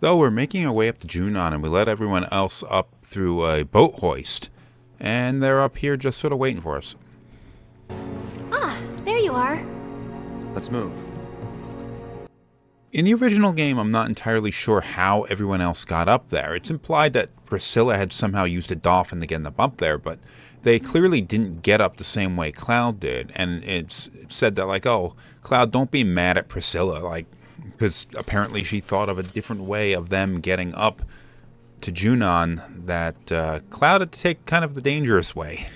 So we're making our way up to Junon, and we let everyone else up through a boat hoist. And they're up here just sort of waiting for us. Ah, there you are. Let's move. In the original game, I'm not entirely sure how everyone else got up there. It's implied that Priscilla had somehow used a dolphin to get them up there, but they clearly didn't get up the same way Cloud did. And it's said that, like, oh, Cloud, don't be mad at Priscilla, like, because apparently she thought of a different way of them getting up to Junon that Cloud had to take kind of the dangerous way.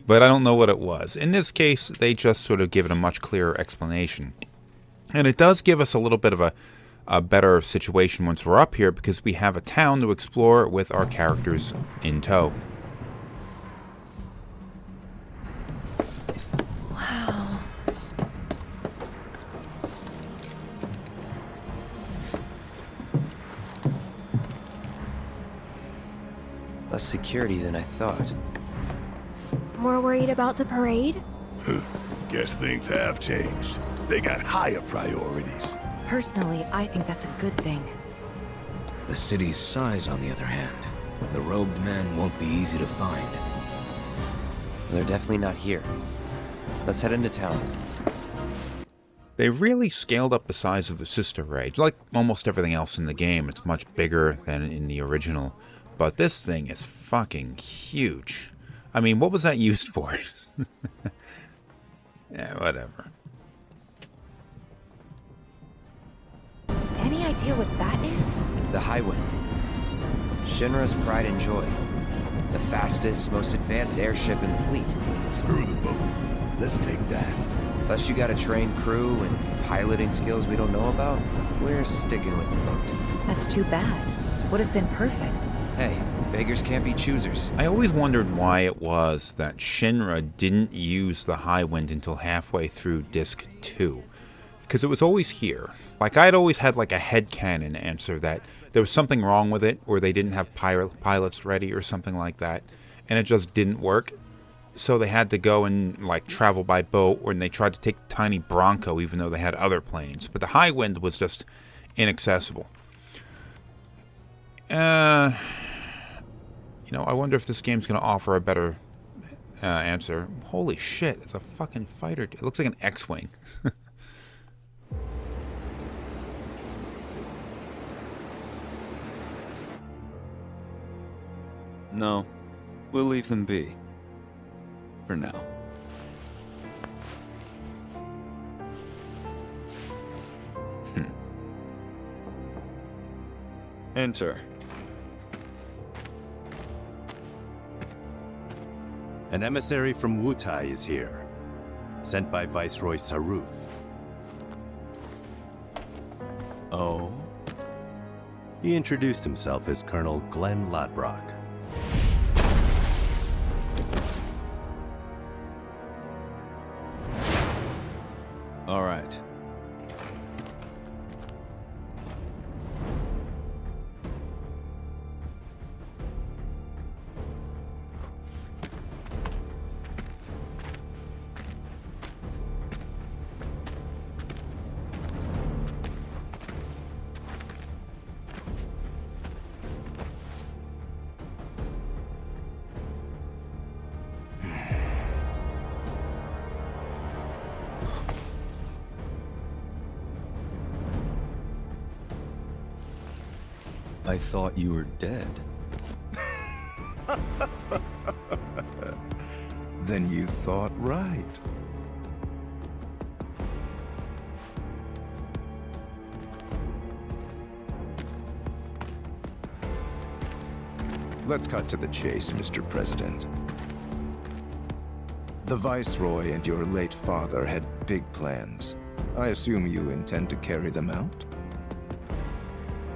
But I don't know what it was. In this case, they just sort of give it a much clearer explanation. And it does give us a little bit of a better situation once we're up here, because we have a town to explore with our characters in tow. Wow. Less security than I thought. More worried about the parade? Guess things have changed. They got higher priorities. Personally, I think that's a good thing. The city's size, on the other hand. The robed men won't be easy to find. They're definitely not here. Let's head into town. They really scaled up the size of the Sister Rage. Like almost everything else in the game, it's much bigger than in the original. But this thing is fucking huge. I mean, what was that used for? Yeah, whatever. Any idea what that is? The Highwind. Shinra's pride and joy. The fastest, most advanced airship in the fleet. Screw the boat. Let's take that. Unless you got a trained crew and piloting skills we don't know about, we're sticking with the boat. That's too bad. Would have been perfect. Hey, beggars can't be choosers. I always wondered why it was that Shinra didn't use the Highwind until halfway through Disc 2. Because it was always here. Like, I'd always had like a headcanon answer that there was something wrong with it, or they didn't have pilots ready or something like that, and it just didn't work. So they had to go and like travel by boat, or they tried to take tiny Bronco even though they had other planes. But the Highwind was just inaccessible. You know, I wonder if this game's going to offer a better answer. Holy shit, it's a fucking fighter. It looks like an X-Wing. No, we'll leave them be. For now. Enter. An emissary from Wutai is here, sent by Viceroy Saruf. Oh? He introduced himself as Colonel Glenn Lodbrok. All right. I thought you were dead. Then you thought right. Let's cut to the chase, Mr. President. The Viceroy and your late father had big plans. I assume you intend to carry them out?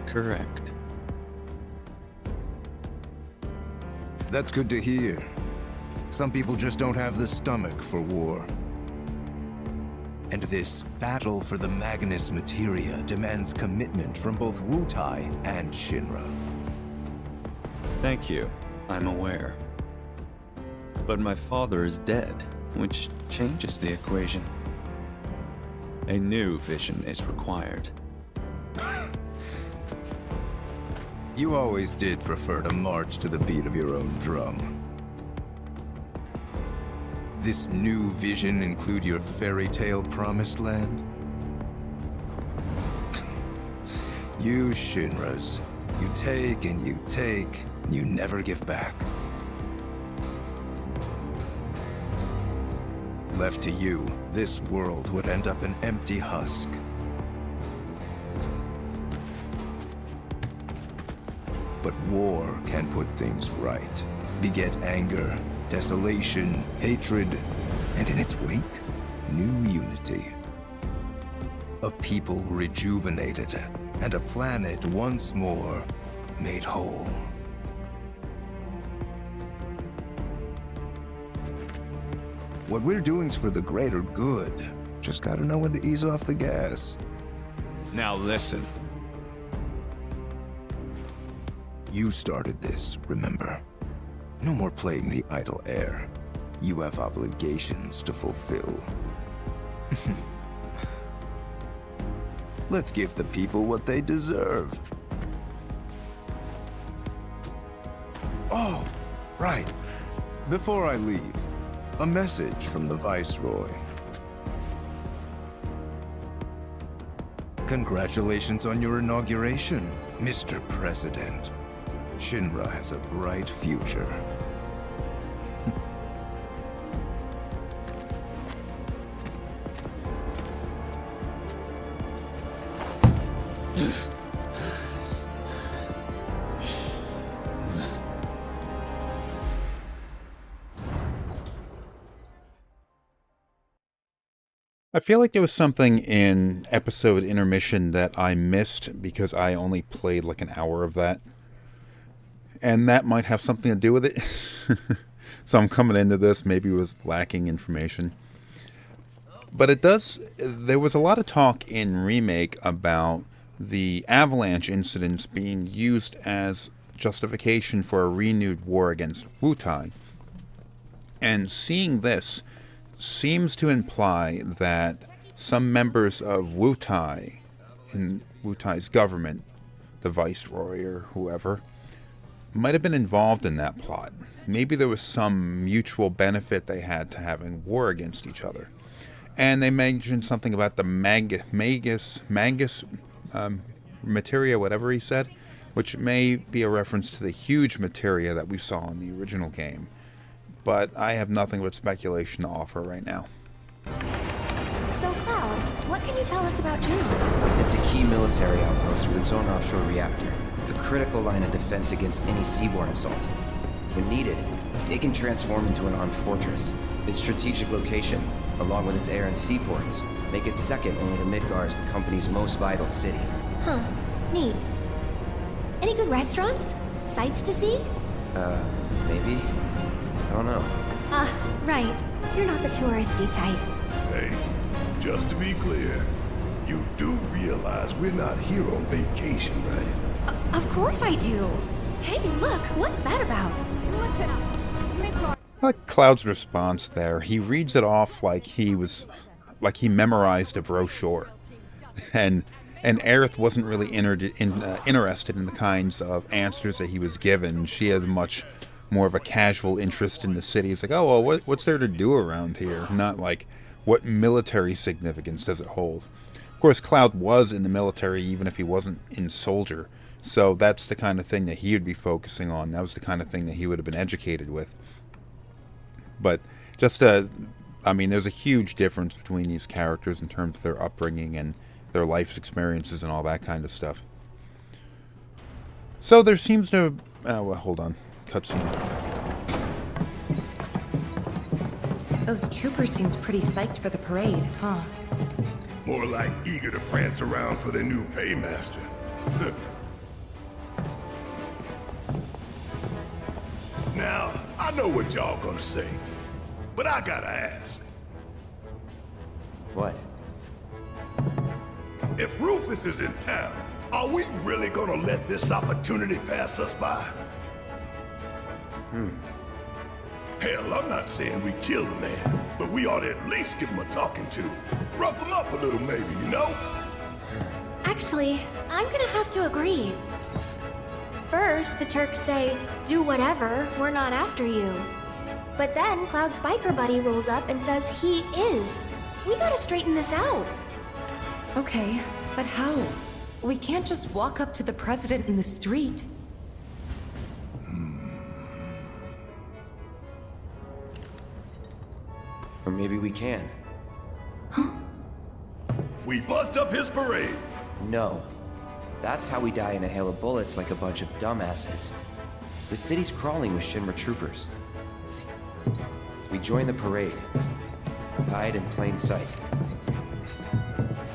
Correct. That's good to hear. Some people just don't have the stomach for war. And this battle for the Magnus Materia demands commitment from both Wutai and Shinra. Thank you. I'm aware. But my father is dead, which changes the equation. A new vision is required. You always did prefer to march to the beat of your own drum. This new vision include your fairy tale promised land? You Shinras, you take and you never give back. Left to you, this world would end up an empty husk. But war can put things right, beget anger, desolation, hatred, and in its wake, new unity. A people rejuvenated, and a planet once more made whole. What we're doing's for the greater good. Just gotta know when to ease off the gas. Now listen. You started this, remember? No more playing the idle heir. You have obligations to fulfill. Let's give the people what they deserve. Oh, right. Before I leave, a message from the Viceroy. Congratulations on your inauguration, Mr. President. Shinra has a bright future. I feel like there was something in episode intermission that I missed because I only played like an hour of that. And that might have something to do with it. So I'm coming into this, maybe it was lacking information. But there was a lot of talk in Remake about the Avalanche incidents being used as justification for a renewed war against Wutai. And seeing this seems to imply that some members of Wutai, in Wutai's government, the Viceroy or whoever, might have been involved in that plot. Maybe there was some mutual benefit they had to having war against each other. And they mentioned something about the Magus materia, whatever he said, which may be a reference to the huge materia that we saw in the original game. But I have nothing but speculation to offer right now. So, Cloud, what can you tell us about Juno? It's a key military outpost with its own offshore reactor. A critical line of defense against any seaborne assault. When needed, it can transform into an armed fortress. Its strategic location, along with its air and seaports, make it second only to Midgar as the company's most vital city. Huh. Neat. Any good restaurants? Sights to see? Maybe? I don't know. Right. You're not the touristy type. Hey, just to be clear, you do realize we're not here on vacation, right? Of course I do. Hey, look, what's that about? Listen up. Midgar. I like Cloud's response there. He reads it off like he memorized a brochure. And Aerith wasn't really interested in the kinds of answers that he was given. She has much more of a casual interest in the city. It's like, oh, well, what's there to do around here? Not like, what military significance does it hold? Of course, Cloud was in the military even if he wasn't in soldier. So that's the kind of thing that he would be focusing on. That was the kind of thing that he would have been educated with. But there's a huge difference between these characters in terms of their upbringing and their life's experiences and all that kind of stuff. So there seems to... hold on. Cutscene. Those troopers seemed pretty psyched for the parade, huh? More like eager to prance around for their new paymaster. Now, I know what y'all gonna say, but I gotta ask. What? If Rufus is in town, are we really gonna let this opportunity pass us by? Hell, I'm not saying we kill the man, but we ought to at least give him a talking to. Rough him up a little maybe, you know? Actually, I'm gonna have to agree. First, the Turks say, do whatever, we're not after you. But then Cloud's biker buddy rolls up and says he is. We gotta straighten this out. Okay, but how? We can't just walk up to the president in the street. Or maybe we can. We bust up his parade. No. That's how we die in a hail of bullets like a bunch of dumbasses. The city's crawling with Shinra troopers. We join the parade. Hide in plain sight.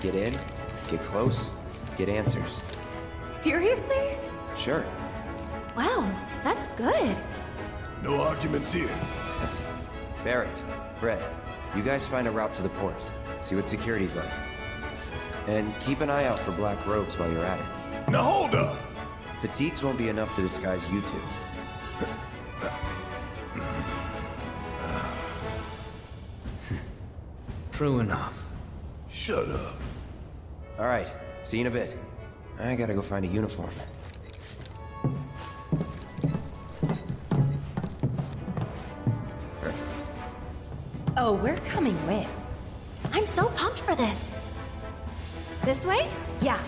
Get in, get close, get answers. Seriously? Sure. Wow, that's good. No arguments here. Barrett, Brett, you guys find a route to the port. See what security's like. And keep an eye out for black robes while you're at it. Now hold up. Fatigues won't be enough to disguise you two. True enough. Shut up. All right, see you in a bit. I gotta go find a uniform. Oh, we're coming with. I'm so pumped for this. This way? Yeah.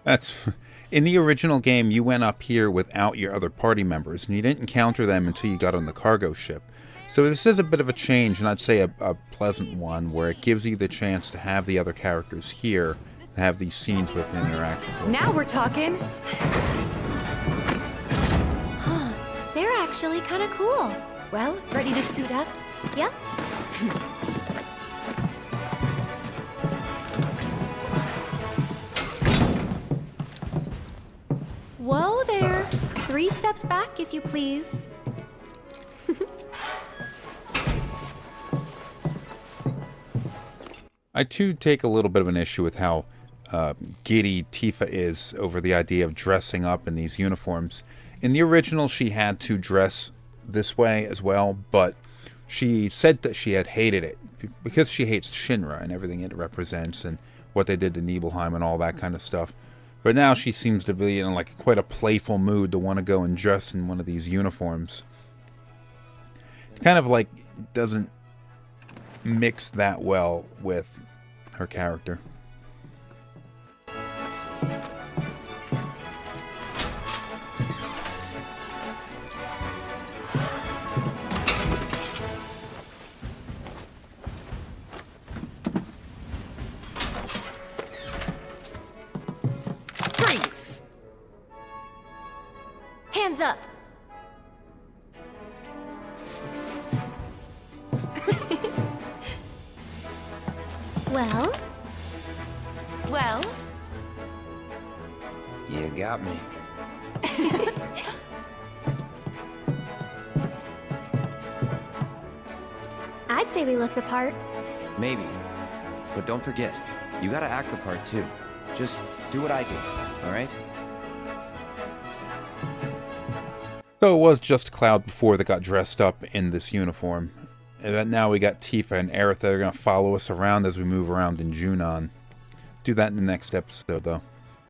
That's in the original game. You went up here without your other party members, and you didn't encounter them until you got on the cargo ship. So this is a bit of a change, and I'd say a pleasant one, where it gives you the chance to have the other characters here, to have these scenes with and interactions with. Now we're talking. Huh. They're actually kind of cool. Well, ready to suit up? Yep. Whoa there. 3 steps back, if you please. I too take a little bit of an issue with how giddy Tifa is over the idea of dressing up in these uniforms. In the original, she had to dress this way as well, but she said that she had hated it because she hates Shinra and everything it represents and what they did to Nibelheim and all that kind of stuff. But now she seems to be in like quite a playful mood to want to go and dress in one of these uniforms. It's kind of like doesn't mix that well with her character. Freeze! Hands up. Well? Well? You got me. I'd say we look the part. Maybe. But don't forget, you gotta act the part too. Just do what I did, alright? So it was just Cloud before that got dressed up in this uniform. And then now we got Tifa and Aerith that are going to follow us around as we move around in Junon. Do that in the next episode, though.